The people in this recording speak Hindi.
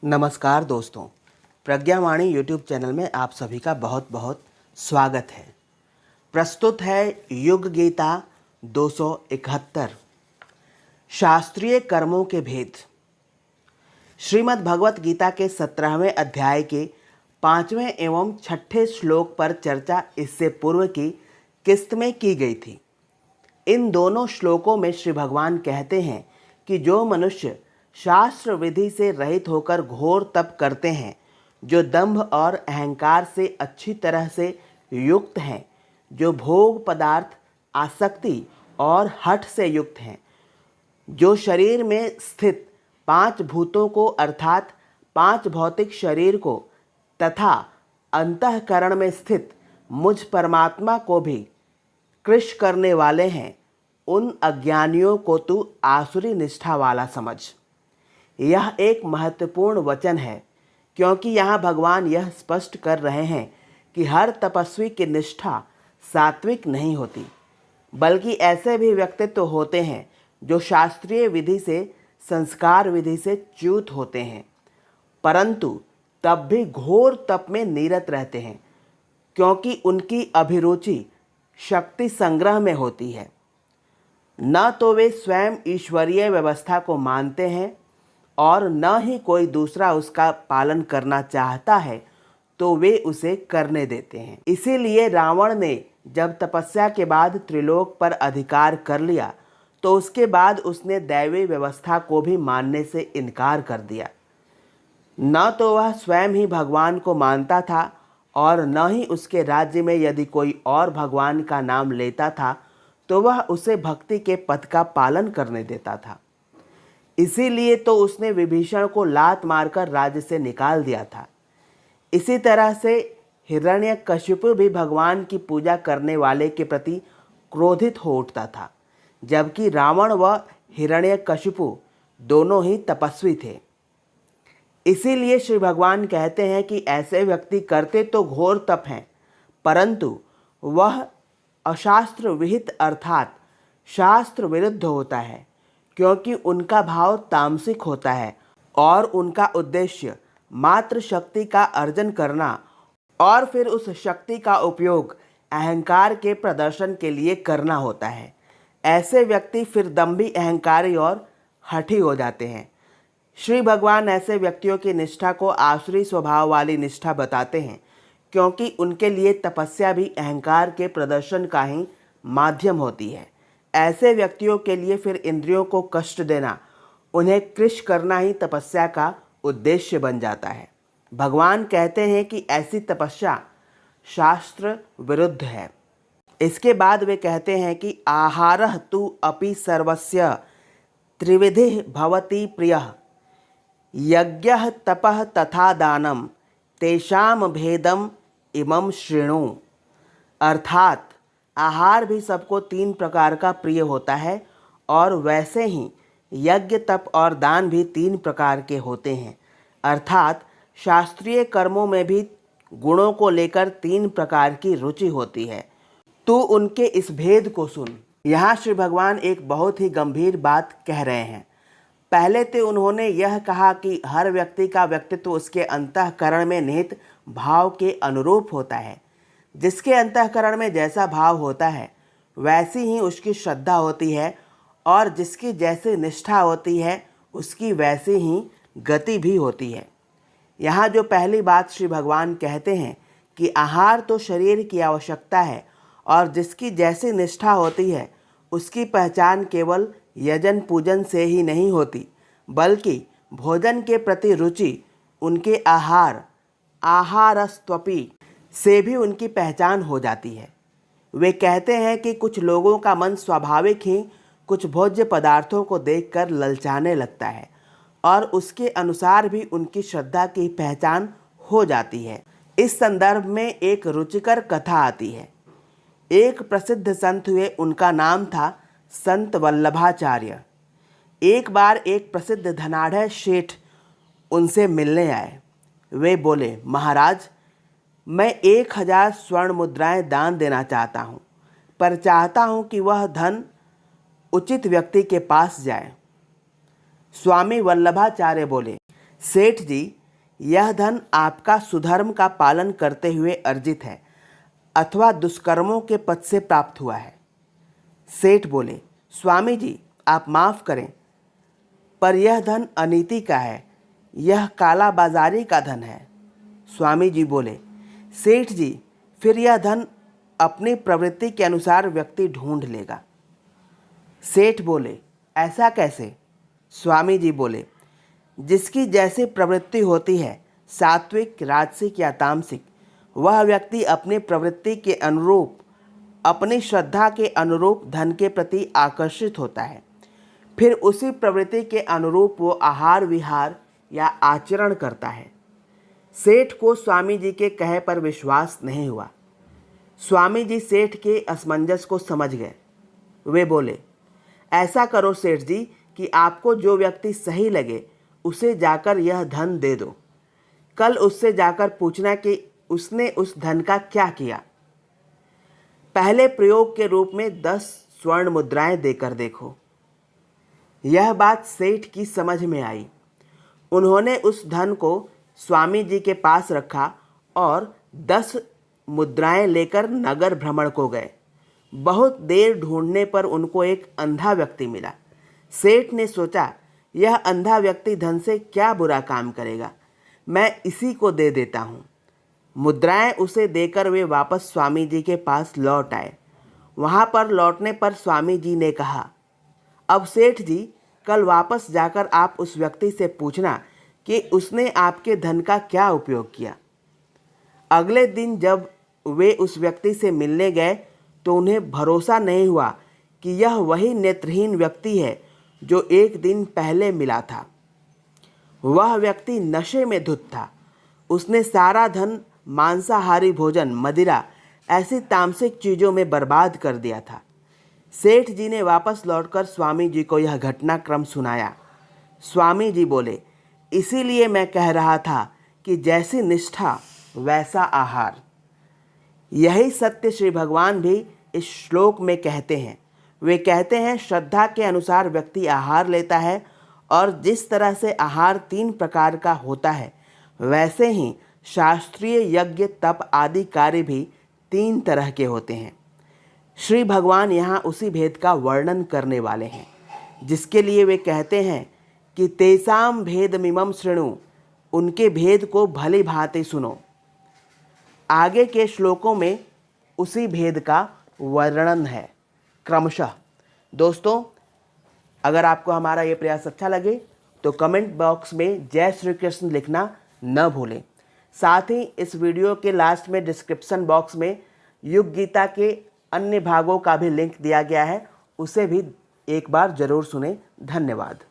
नमस्कार दोस्तों, प्रज्ञावाणी यूट्यूब चैनल में आप सभी का बहुत बहुत स्वागत है। प्रस्तुत है युग गीता 271 शास्त्रीय कर्मों के भेद। श्रीमद् भगवत गीता के 17वें अध्याय के 5वें एवं 6ठे श्लोक पर चर्चा इससे पूर्व की किस्त में की गई थी। इन दोनों श्लोकों में श्री भगवान कहते हैं कि जो मनुष्य शास्त्र विधि से रहित होकर घोर तप करते हैं, जो दंभ और अहंकार से अच्छी तरह से युक्त हैं, जो भोग पदार्थ आसक्ति और हठ से युक्त हैं, जो शरीर में स्थित 5 भूतों को अर्थात 5 भौतिक शरीर को तथा अंतःकरण में स्थित मुझ परमात्मा को भी कृश करने वाले हैं, उन अज्ञानियों को तू आसुरी निष्ठा वाला समझ। यह एक महत्वपूर्ण वचन है, क्योंकि यहाँ भगवान यह स्पष्ट कर रहे हैं कि हर तपस्वी की निष्ठा सात्विक नहीं होती, बल्कि ऐसे भी व्यक्तित्व होते हैं जो शास्त्रीय विधि से, संस्कार विधि से च्युत होते हैं, परंतु तब भी घोर तप में निरत रहते हैं, क्योंकि उनकी अभिरुचि शक्ति संग्रह में होती है। न तो वे स्वयं ईश्वरीय व्यवस्था को मानते हैं और न ही कोई दूसरा उसका पालन करना चाहता है तो वे उसे करने देते हैं। इसीलिए रावण ने जब तपस्या के बाद त्रिलोक पर अधिकार कर लिया तो उसके बाद उसने दैवी व्यवस्था को भी मानने से इनकार कर दिया। न तो वह स्वयं ही भगवान को मानता था और न ही उसके राज्य में यदि कोई और भगवान का नाम लेता था तो वह उसे भक्ति के पथ का पालन करने देता था। इसीलिए तो उसने विभीषण को लात मारकर राज्य से निकाल दिया था। इसी तरह से हिरण्यकशिपु भी भगवान की पूजा करने वाले के प्रति क्रोधित हो उठता था, जबकि रावण व हिरण्यकशिपु दोनों ही तपस्वी थे। इसीलिए श्री भगवान कहते हैं कि ऐसे व्यक्ति करते तो घोर तप हैं, परंतु वह अशास्त्र विहित अर्थात शास्त्र विरुद्ध होता है, क्योंकि उनका भाव तामसिक होता है और उनका उद्देश्य मात्र शक्ति का अर्जन करना और फिर उस शक्ति का उपयोग अहंकार के प्रदर्शन के लिए करना होता है। ऐसे व्यक्ति फिर दंभी, अहंकारी और हठी हो जाते हैं। श्री भगवान ऐसे व्यक्तियों की निष्ठा को आसुरी स्वभाव वाली निष्ठा बताते हैं, क्योंकि उनके लिए तपस्या भी अहंकार के प्रदर्शन का ही माध्यम होती है। ऐसे व्यक्तियों के लिए फिर इंद्रियों को कष्ट देना, उन्हें कृश करना ही तपस्या का उद्देश्य बन जाता है। भगवान कहते हैं कि ऐसी तपस्या शास्त्र विरुद्ध है। इसके बाद वे कहते हैं कि आहारः तु अपि सर्वस्य त्रिविधि भवति प्रियः यज्ञः तपः तथा दानम तेषाम भेदम इमं शृणु। अर्थात आहार भी सबको 3 प्रकार का प्रिय होता है और वैसे ही यज्ञ, तप और दान भी 3 प्रकार के होते हैं। अर्थात शास्त्रीय कर्मों में भी गुणों को लेकर 3 प्रकार की रुचि होती है। तू उनके इस भेद को सुन। यहाँ श्री भगवान एक बहुत ही गंभीर बात कह रहे हैं। पहले तो उन्होंने यह कहा कि हर व्यक्ति का व्यक्तित्व उसके अंतःकरण में निहित भाव के अनुरूप होता है। जिसके अंतःकरण में जैसा भाव होता है वैसी ही उसकी श्रद्धा होती है, और जिसकी जैसी निष्ठा होती है उसकी वैसी ही गति भी होती है। यहाँ जो पहली बात श्री भगवान कहते हैं कि आहार तो शरीर की आवश्यकता है, और जिसकी जैसी निष्ठा होती है उसकी पहचान केवल यजन पूजन से ही नहीं होती, बल्कि भोजन के प्रति रुचि उनके आहारस्त्वपि से भी उनकी पहचान हो जाती है। वे कहते हैं कि कुछ लोगों का मन स्वाभाविक ही कुछ भोज्य पदार्थों को देखकर ललचाने लगता है और उसके अनुसार भी उनकी श्रद्धा की पहचान हो जाती है। इस संदर्भ में एक रुचिकर कथा आती है। एक प्रसिद्ध संत हुए, उनका नाम था संत वल्लभाचार्य। एक बार एक प्रसिद्ध धनाढ़ सेठ उनसे मिलने आए। वे बोले, महाराज, मैं 1000 स्वर्ण मुद्राएं दान देना चाहता हूँ, पर चाहता हूँ कि वह धन उचित व्यक्ति के पास जाए। स्वामी वल्लभाचार्य बोले, सेठ जी, यह धन आपका सुधर्म का पालन करते हुए अर्जित है अथवा दुष्कर्मों के पद से प्राप्त हुआ है। सेठ बोले, स्वामी जी आप माफ़ करें, पर यह धन अनीति का है, यह काला बाजारी का धन है। स्वामी जी बोले, सेठ जी फिर यह धन अपनी प्रवृत्ति के अनुसार व्यक्ति ढूंढ लेगा। सेठ बोले, ऐसा कैसे? स्वामी जी बोले, जिसकी जैसी प्रवृत्ति होती है, सात्विक, राजसिक या तामसिक, वह व्यक्ति अपनी प्रवृत्ति के अनुरूप, अपनी श्रद्धा के अनुरूप धन के प्रति आकर्षित होता है। फिर उसी प्रवृत्ति के अनुरूप वो आहार विहार या आचरण करता है। सेठ को स्वामी जी के कहे पर विश्वास नहीं हुआ। स्वामी जी सेठ के असमंजस को समझ गए। वे बोले, ऐसा करो सेठ जी कि आपको जो व्यक्ति सही लगे उसे जाकर यह धन दे दो। कल उससे जाकर पूछना कि उसने उस धन का क्या किया। पहले प्रयोग के रूप में 10 स्वर्ण मुद्राएं देकर देखो। यह बात सेठ की समझ में आई। उन्होंने उस धन को स्वामी जी के पास रखा और 10 मुद्राएं लेकर नगर भ्रमण को गए। बहुत देर ढूंढने पर उनको एक अंधा व्यक्ति मिला। सेठ ने सोचा, यह अंधा व्यक्ति धन से क्या बुरा काम करेगा, मैं इसी को दे देता हूँ। मुद्राएं उसे देकर वे वापस स्वामी जी के पास लौट आए। वहाँ पर लौटने पर स्वामी जी ने कहा, अब सेठ जी कल वापस जाकर आप उस व्यक्ति से पूछना कि उसने आपके धन का क्या उपयोग किया। अगले दिन जब वे उस व्यक्ति से मिलने गए तो उन्हें भरोसा नहीं हुआ कि यह वही नेत्रहीन व्यक्ति है जो एक दिन पहले मिला था। वह व्यक्ति नशे में धुत था। उसने सारा धन मांसाहारी भोजन, मदिरा, ऐसी तामसिक चीज़ों में बर्बाद कर दिया था। सेठ जी ने वापस लौटकर स्वामी जी को यह घटनाक्रम सुनाया। स्वामी जी बोले, इसीलिए मैं कह रहा था कि जैसी निष्ठा वैसा आहार। यही सत्य श्री भगवान भी इस श्लोक में कहते हैं। वे कहते हैं, श्रद्धा के अनुसार व्यक्ति आहार लेता है और जिस तरह से आहार 3 प्रकार का होता है, वैसे ही शास्त्रीय यज्ञ, तप आदि कार्य भी 3 तरह के होते हैं। श्री भगवान यहाँ उसी भेद का वर्णन करने वाले हैं, जिसके लिए वे कहते हैं कि तेसाम भेदमिमं शृणु, उनके भेद को भली भांति सुनो। आगे के श्लोकों में उसी भेद का वर्णन है क्रमशः। दोस्तों, अगर आपको हमारा ये प्रयास अच्छा लगे तो कमेंट बॉक्स में जय श्री कृष्ण लिखना न भूलें। साथ ही इस वीडियो के लास्ट में डिस्क्रिप्शन बॉक्स में युग गीता के अन्य भागों का भी लिंक दिया गया है, उसे भी एक बार ज़रूर सुनें। धन्यवाद।